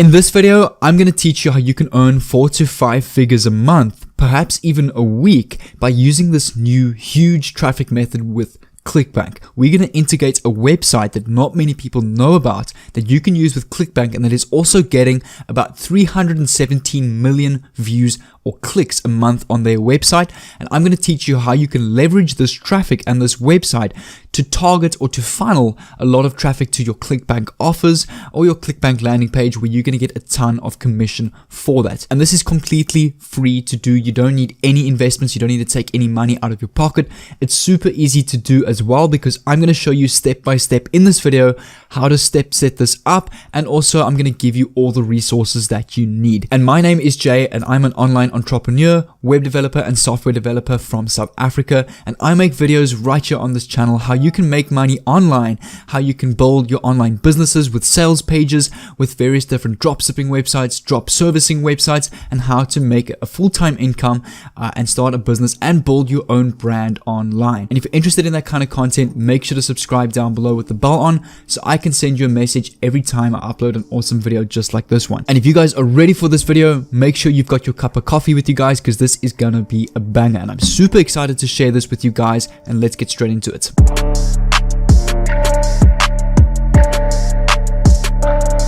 In this video, I'm going to teach you how you can earn 4 to 5 figures a month, perhaps even a week, by using this new huge traffic method with Clickbank. We're going to integrate a website that not many people know about that you can use with Clickbank, and that is also getting about 317 million views or clicks a month on their website. And I'm going to teach you how you can leverage this traffic and this website to target or to funnel a lot of traffic to your Clickbank offers or your Clickbank landing page, where you're going to get a ton of commission for that. And this is completely free to do. You don't need any investments. You don't need to take any money out of your pocket. It's super easy to do as well, because I'm going to show you step by step in this video how to set this up, and also I'm going to give you all the resources that you need. And my name is Jay, and I'm an online entrepreneur, web developer, and software developer from South Africa. And I make videos right here on this channel how you can make money online, how you can build your online businesses with sales pages, with various different dropshipping websites, drop servicing websites, and how to make a full-time income and start a business and build your own brand online. And if you're interested in that kind of content, make sure to subscribe down below with the bell on, so I can send you a message every time I upload an awesome video just like this one. And if you guys are ready for this video, make sure you've got your cup of coffee with you guys, because this is gonna be a banger, and I'm super excited to share this with you guys. And let's get straight into it.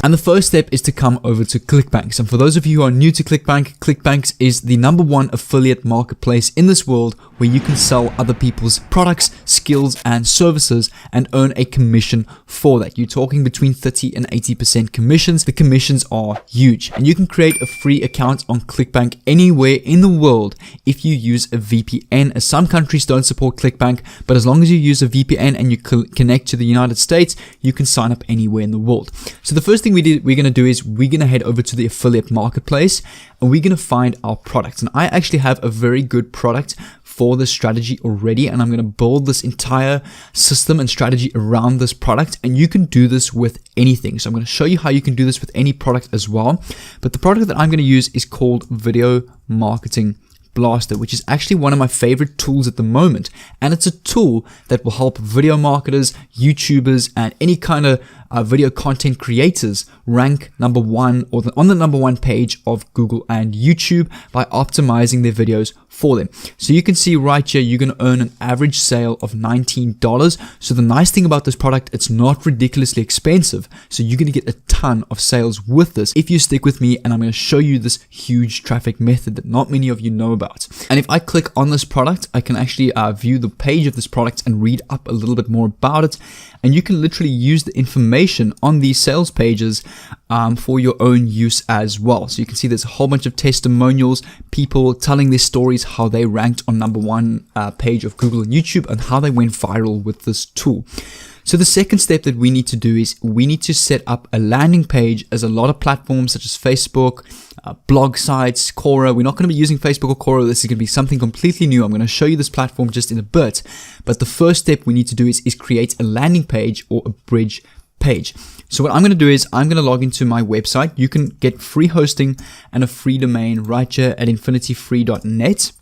And the first step is to come over to Clickbank. And for those of you who are new to Clickbank, Clickbank is the #1 affiliate marketplace in this world, where you can sell other people's products, skills, and services and earn a commission for that. You're talking between 30 and 80% commissions. The commissions are huge, and you can create a free account on Clickbank anywhere in the world if you use a VPN, as some countries don't support Clickbank, but as long as you use a VPN and you connect to the United States, you can sign up anywhere in the world. So the first thing we're going to do is we're going to head over to the affiliate marketplace, and we're going to find our products. And I actually have a very good product for this strategy already, and I'm going to build this entire system and strategy around this product. And you can do this with anything. So I'm going to show you how you can do this with any product as well. But the product that I'm going to use is called Video Marketing Blaster, which is actually one of my favorite tools at the moment. And it's a tool that will help video marketers, YouTubers, and any kind of video content creators rank #1 or on the #1 page of Google and YouTube by optimizing their videos for them. So you can see right here, you're going to earn an average sale of $19. So the nice thing about this product, it's not ridiculously expensive. So you're going to get a ton of sales with this if you stick with me, and I'm going to show you this huge traffic method that not many of you know about. And if I click on this product, I can actually view the page of this product and read up a little bit more about it. And you can literally use the information on these sales pages for your own use as well. So you can see there's a whole bunch of testimonials, people telling their stories, how they ranked on #1 page of Google and YouTube, and how they went viral with this tool. So the second step that we need to do is we need to set up a landing page, as a lot of platforms such as Facebook, blog sites, Quora. We're not going to be using Facebook or Quora. This is going to be something completely new. I'm going to show you this platform just in a bit. But the first step we need to do is create a landing page or a bridge page. So what I'm going to do is I'm going to log into my website. You can get free hosting and a free domain right here at infinityfree.net.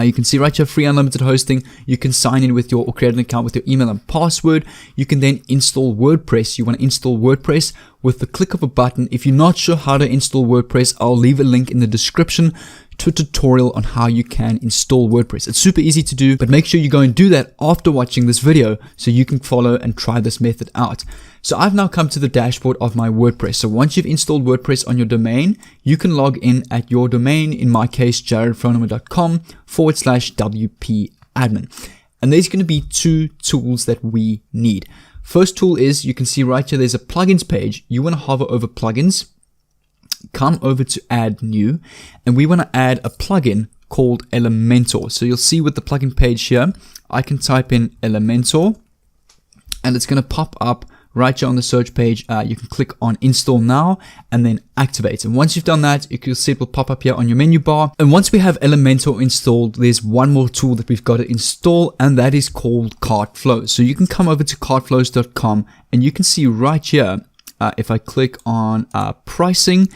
You can see right here, free unlimited hosting. You can sign in with or create an account with your email and password. You can then install WordPress. You want to install WordPress with the click of a button. If you're not sure how to install WordPress, I'll leave a link in the description to a tutorial on how you can install WordPress. It's super easy to do, but make sure you go and do that after watching this video so you can follow and try this method out. So I've now come to the dashboard of my WordPress. So once you've installed WordPress on your domain, you can log in at your domain, in my case, jaredfroneman.com/WP admin. And there's going to be 2 tools that we need. First tool is, you can see right here, there's a plugins page. You want to hover over plugins, come over to add new, and we want to add a plugin called Elementor. So you'll see with the plugin page here, I can type in Elementor, and it's going to pop up right here on the search page. You can click on install now and then activate. And once you've done that, you'll see it will pop up here on your menu bar. And once we have Elementor installed, there's one more tool that we've got to install, and that is called Cartflows. So you can come over to cartflows.com, and you can see right here, if I click on pricing,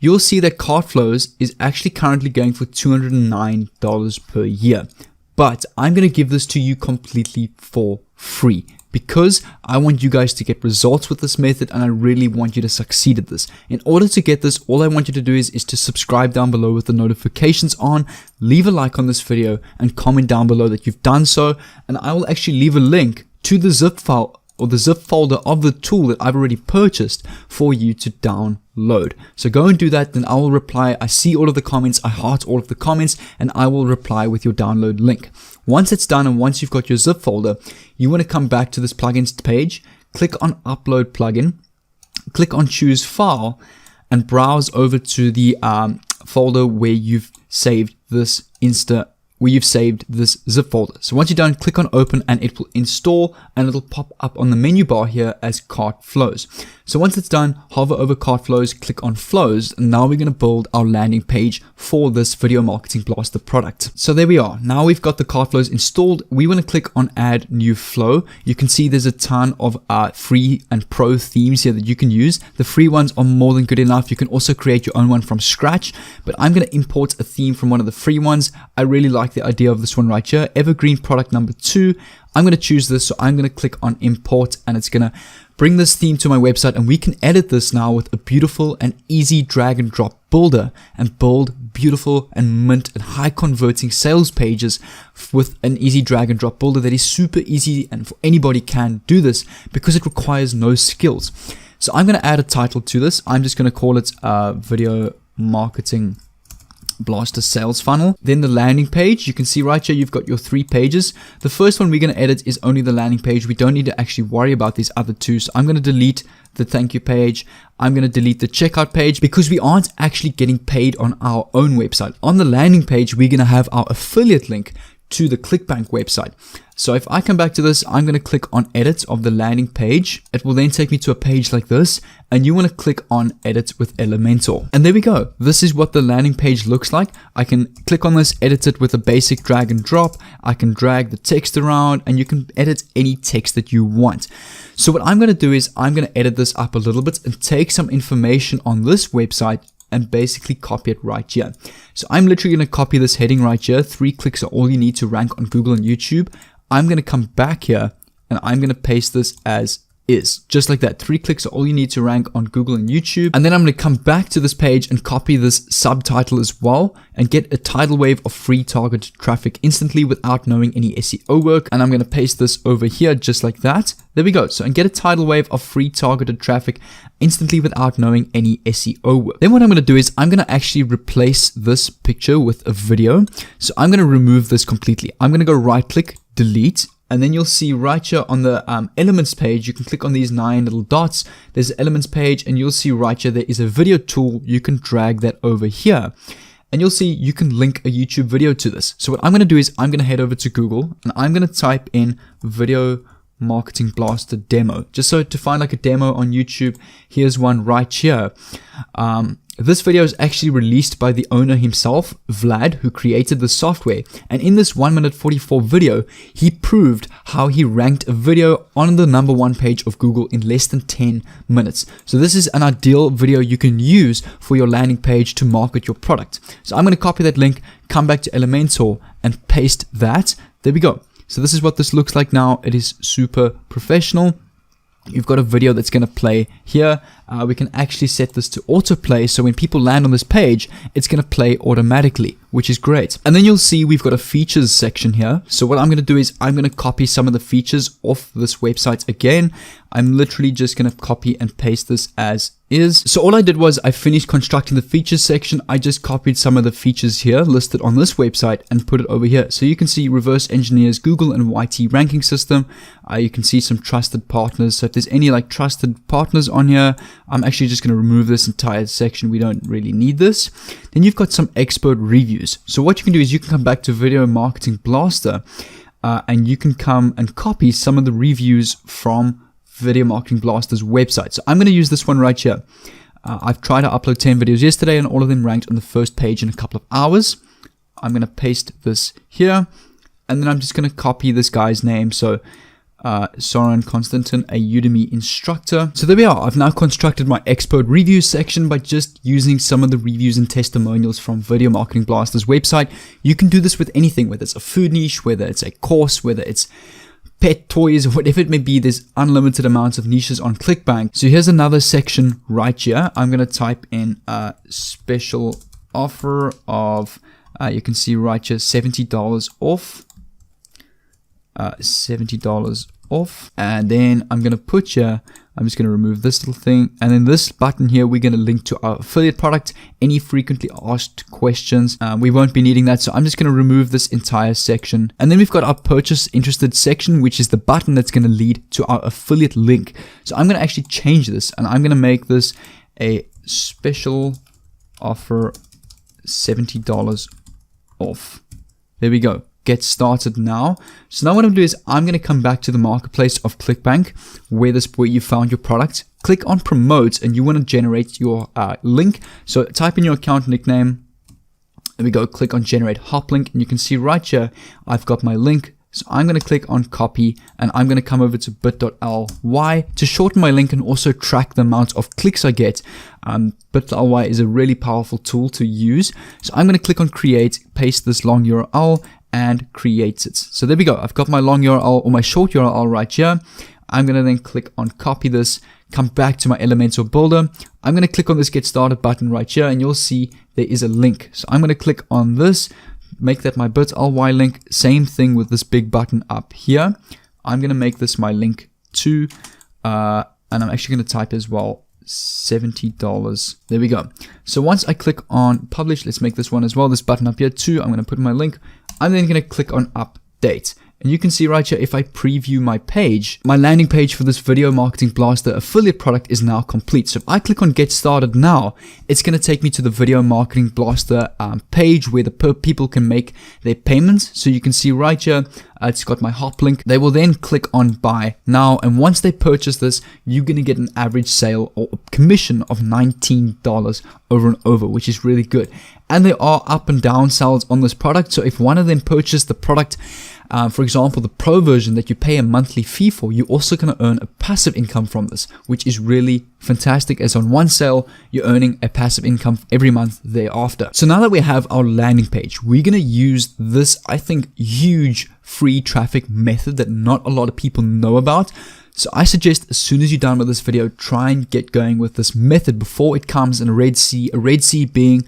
you'll see that Cartflows is actually currently going for $209 per year. But I'm going to give this to you completely for free. because I want you guys to get results with this method, and I really want you to succeed at this. In order to get this, all I want you to do is to subscribe down below with the notifications on, leave a like on this video, and comment down below that you've done so, and I will actually leave a link to the zip file or the zip folder of the tool that I've already purchased for you to download. So go and do that, then I will reply. I see all of the comments, I heart all of the comments, and I will reply with your download link. Once it's done and once you've got your zip folder, you want to come back to this plugins page, click on upload plugin, click on choose file, and browse over to the folder where you've saved this zip folder. So once you're done, click on open and it will install, and it'll pop up on the menu bar here as cart flows. So once it's done, hover over cart flows, click on flows, and now we're going to build our landing page for this Video Marketing Blaster product. So there we are. Now we've got the cart flows installed. We want to click on add new flow. You can see there's a ton of free and pro themes here that you can use. The free ones are more than good enough. You can also create your own one from scratch, but I'm going to import a theme from one of the free ones. I really like the idea of this one right here, evergreen product number 2. I'm going to choose this, so I'm going to click on import, and it's going to bring this theme to my website, and we can edit this now with a beautiful and easy drag and drop builder and build beautiful and mint and high converting sales pages with an easy drag and drop builder that is super easy, and for anybody can do this because it requires no skills. So I'm going to add a title to this. I'm just going to call it Video Marketing Blaster sales funnel. Then the landing page, you can see right here you've got your 3 pages. The first one we're going to edit is only the landing page. We don't need to actually worry about these other 2. So I'm going to delete the thank you page. I'm going to delete the checkout page because we aren't actually getting paid on our own website. On the landing page, we're going to have our affiliate link to the Clickbank website. So if I come back to this, I'm going to click on edit of the landing page. It will then take me to a page like this, and you want to click on edit with Elementor. And there we go. This is what the landing page looks like. I can click on this, edit it with a basic drag and drop. I can drag the text around, and you can edit any text that you want. So what I'm going to do is I'm going to edit this up a little bit and take some information on this website and basically copy it right here. So I'm literally going to copy this heading right here. 3 clicks are all you need to rank on Google and YouTube. I'm going to come back here and I'm going to paste this as is, just like that. 3 clicks are all you need to rank on Google and YouTube. And then I'm going to come back to this page and copy this subtitle as well and get a tidal wave of free targeted traffic instantly without knowing any SEO work. And I'm going to paste this over here just like that. There we go. So, and get a tidal wave of free targeted traffic instantly without knowing any SEO work. Then what I'm going to do is I'm going to actually replace this picture with a video. So I'm going to remove this completely. I'm going to go right click, delete. And then you'll see right here on the elements page, you can click on these 9 little dots. There's the elements page, and you'll see right here there is a video tool. You can drag that over here. And you'll see you can link a YouTube video to this. So what I'm going to do is I'm going to head over to Google, and I'm going to type in Video Marketing Blaster demo. Just so to find like a demo on YouTube, here's one right here. This video is actually released by the owner himself, Vlad, who created the software. And in this 1 minute 44 video, he proved how he ranked a video on the #1 page of Google in less than 10 minutes. So this is an ideal video you can use for your landing page to market your product. So I'm going to copy that link, come back to Elementor and paste that. There we go. So this is what this looks like now. It is super professional. You've got a video that's going to play here. We can actually set this to autoplay, so when people land on this page, it's going to play automatically, which is great. And then you'll see we've got a features section here. So what I'm going to do is I'm going to copy some of the features off this website again. I'm literally just going to copy and paste this as is. So all I did was I finished constructing the features section. I just copied some of the features here listed on this website and put it over here. So you can see reverse engineers Google and YT ranking system. You can see some trusted partners. So if there's any like trusted partners on here, I'm actually just going to remove this entire section. We don't really need this. Then you've got some expert reviews. So what you can do is you can come back to Video Marketing Blaster and you can come and copy some of the reviews from Video Marketing Blaster's website. So I'm going to use this one right here. I've tried to upload 10 videos yesterday and all of them ranked on the first page in a couple of hours. I'm going to paste this here and then I'm just going to copy this guy's name. So Soren Konstantin, a Udemy instructor. So there we are. I've now constructed my expert review section by just using some of the reviews and testimonials from Video Marketing Blaster's website. You can do this with anything, whether it's a food niche, whether it's a course, whether it's pet toys, or whatever it may be. There's unlimited amounts of niches on Clickbank. So here's another section right here. I'm going to type in a special offer of, you can see right here, $70 off. $70 off. And then I'm going to put here, I'm just going to remove this little thing. And then this button here, we're going to link to our affiliate product, any frequently asked questions. We won't be needing that. So I'm just going to remove this entire section. And then we've got our purchase interested section, which is the button that's going to lead to our affiliate link. So I'm going to actually change this, and I'm going to make this a special offer, $70 off. There we go. Get started now. So now what I'm going to do is I'm going to come back to the marketplace of Clickbank, where you found your product. Click on promote, and you want to generate your link. So type in your account nickname. There we go. Click on generate hop link, and you can see right here I've got my link. So I'm going to click on copy, and I'm going to come over to bit.ly to shorten my link and also track the amount of clicks I get. Bit.ly is a really powerful tool to use. So I'm going to click on create, paste this long URL, and create it. So there we go. I've got my long URL or my short URL right here. I'm going to then click on copy this, come back to my Elementor builder. I'm going to click on this get started button right here, and you'll see there is a link. So I'm going to click on this, make that my bit.ly link. Same thing with this big button up here. I'm going to make this my link too. And I'm actually going to type as well, $70. There we go. So once I click on publish, let's make this one as well, this button up here too. I'm going to put my link. I'm then going to click on update. And you can see right here, if I preview my page, my landing page for this Video Marketing Blaster affiliate product is now complete. So if I click on get started now, it's going to take me to the Video Marketing Blaster page where the people can make their payments. So you can see right here, it's got my hop link. They will then click on buy now. And once they purchase this, you're going to get an average sale or commission of $19 over and over, which is really good. And there are up and down sales on this product. So if one of them purchased the product, for example, the pro version that you pay a monthly fee for, you're also going to earn a passive income from this, which is really fantastic, as on one sale, you're earning a passive income every month thereafter. So now that we have our landing page, we're going to use this, I think, huge free traffic method that not a lot of people know about. So I suggest as soon as you're done with this video, try and get going with this method before it comes in a red sea being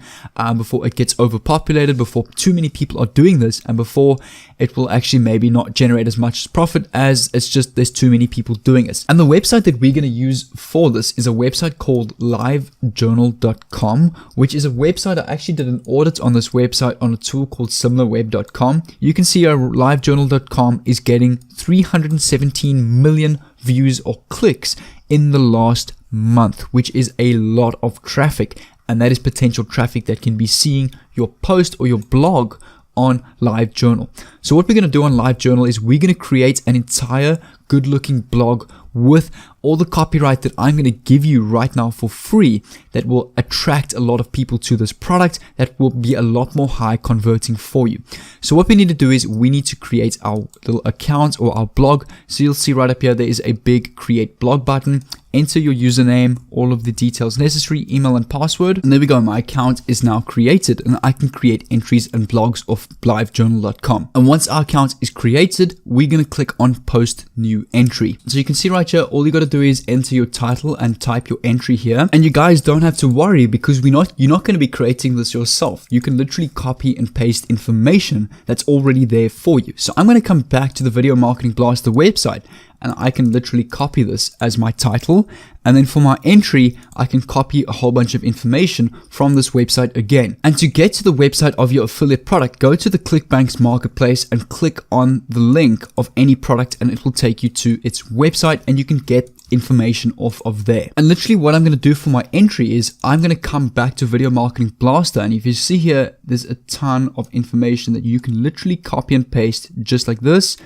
before it gets overpopulated, before too many people are doing this, and before it will actually maybe not generate as much profit as it's just there's too many people doing it. And the website that we're going to use for this is a website called livejournal.com, which is a website. I actually did an audit on this website on a tool called similarweb.com. You can see our livejournal.com is getting 317 million views or clicks in the last month, which is a lot of traffic, and that is potential traffic that can be seeing your post or your blog on LiveJournal. So what we're going to do on LiveJournal is we're going to create an entire good looking blog with all the copyright that I'm going to give you right now for free that will attract a lot of people to this product, that will be a lot more high converting for you. So what we need to do is we need to create our little account or our blog. So you'll see right up here, there is a big create blog button. Enter your username, all of the details necessary, email and password. And there we go. My account is now created, and I can create entries and blogs off livejournal.com. And once our account is created, we're going to click on post new entry. So you can see right here, all you got to do is enter your title and type your entry here. And you guys don't have to worry, because you're not going to be creating this yourself. You can literally copy and paste information that's already there for you. So I'm going to come back to the Video Marketing Blaster website, and I can literally copy this as my title. And then for my entry, I can copy a whole bunch of information from this website again. And to get to the website of your affiliate product, go to the Clickbank's marketplace and click on the link of any product, and it will take you to its website, and you can get information off of there. And literally what I'm going to do for my entry is I'm going to come back to Video Marketing Blaster, and if you see here, there's a ton of information that you can literally copy and paste just like this.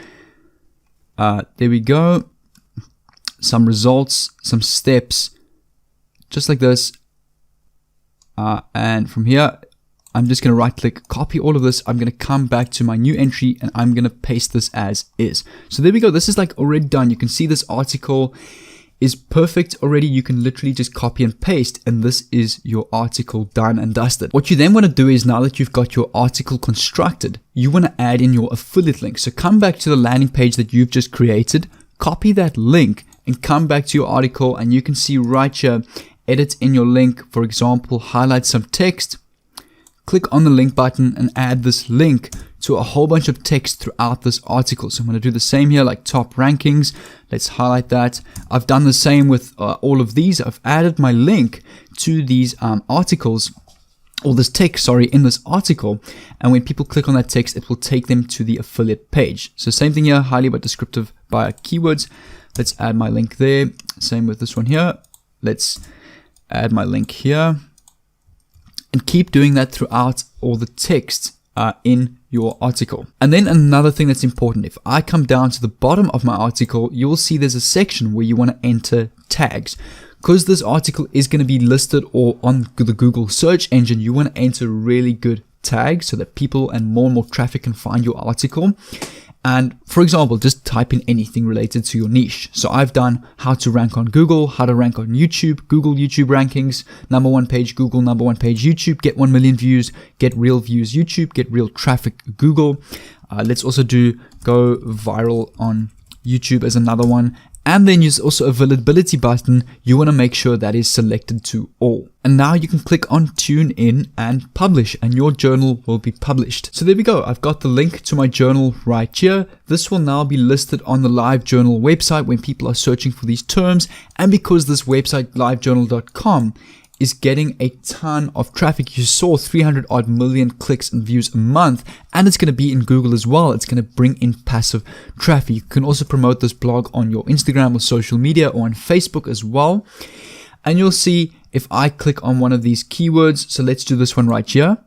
There we go. Some results, some steps, just like this. And from here, I'm just going to right click, copy all of this. I'm going to come back to my new entry, and I'm going to paste this as is. So there we go. This is like already done. You can see this article is perfect already. You can literally just copy and paste, and this is your article done and dusted. What you then want to do is, now that you've got your article constructed, you want to add in your affiliate link. So come back to the landing page that you've just created, copy that link, and come back to your article, and you can see right here, edit in your link. For example, highlight some text, click on the link button and add this link to a whole bunch of text throughout this article. So I'm going to do the same here, like top rankings. Let's highlight that. I've done the same with all of these. I've added my link to these articles, or this text, sorry, in this article. And when people click on that text, it will take them to the affiliate page. So same thing here, highly but descriptive by keywords. Let's add my link there. Same with this one here. Let's add my link here. And keep doing that throughout all the text in your article. And then another thing that's important, if I come down to the bottom of my article, you will see there's a section where you want to enter tags. Because this article is going to be listed or on the Google search engine, you want to enter really good tags so that people and more traffic can find your article. And for example, just type in anything related to your niche. So I've done how to rank on Google, how to rank on YouTube, Google YouTube rankings, #1 page Google, #1 page YouTube, get 1 million views, get real views YouTube, get real traffic Google. Let's also do go viral on YouTube as another one. And then use also a availability button. You want to make sure that is selected to all. And now you can click on tune in and publish, and your journal will be published. So there we go. I've got the link to my journal right here. This will now be listed on the Live Journal website when people are searching for these terms. And because this website, livejournal.com, is getting a ton of traffic. You saw 300 odd million clicks and views a month, and it's going to be in Google as well. It's going to bring in passive traffic. You can also promote this blog on your Instagram or social media or on Facebook as well. And you'll see if I click on one of these keywords, so let's do this one right here.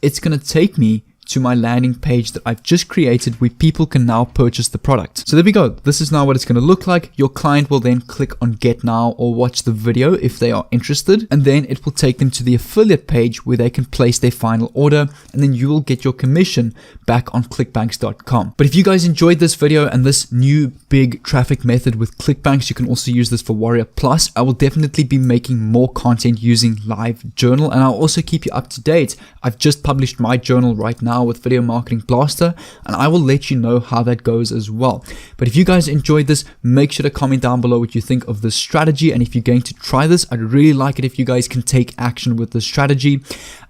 It's going to take me to my landing page that I've just created where people can now purchase the product. So there we go. This is now what it's going to look like. Your client will then click on get now or watch the video if they are interested. And then it will take them to the affiliate page where they can place their final order. And then you will get your commission back on clickbanks.com. But if you guys enjoyed this video and this new big traffic method with Clickbanks, you can also use this for Warrior Plus. I will definitely be making more content using Live Journal, and I'll also keep you up to date. I've just published my journal right now with Video Marketing Blaster, and I will let you know how that goes as well. But if you guys enjoyed this, make sure to comment down below what you think of this strategy, and if you're going to try this, I'd really like it if you guys can take action with this strategy.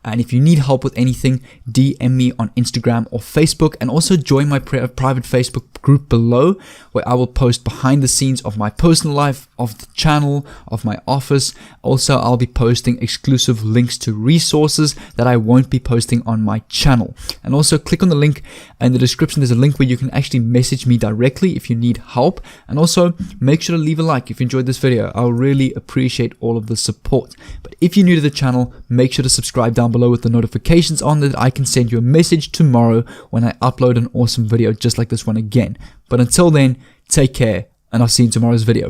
And if you need help with anything, DM me on Instagram or Facebook, and also join my private Facebook group below, where I will post behind the scenes of my personal life, of the channel, of my office. Also, I'll be posting exclusive links to resources that I won't be posting on my channel. And also click on the link in the description. There's a link where you can actually message me directly if you need help. And also make sure to leave a like if you enjoyed this video. I'll really appreciate all of the support. But if you're new to the channel, make sure to subscribe down below with the notifications on, that I can send you a message tomorrow when I upload an awesome video just like this one again. But until then, take care, and I'll see you in tomorrow's video.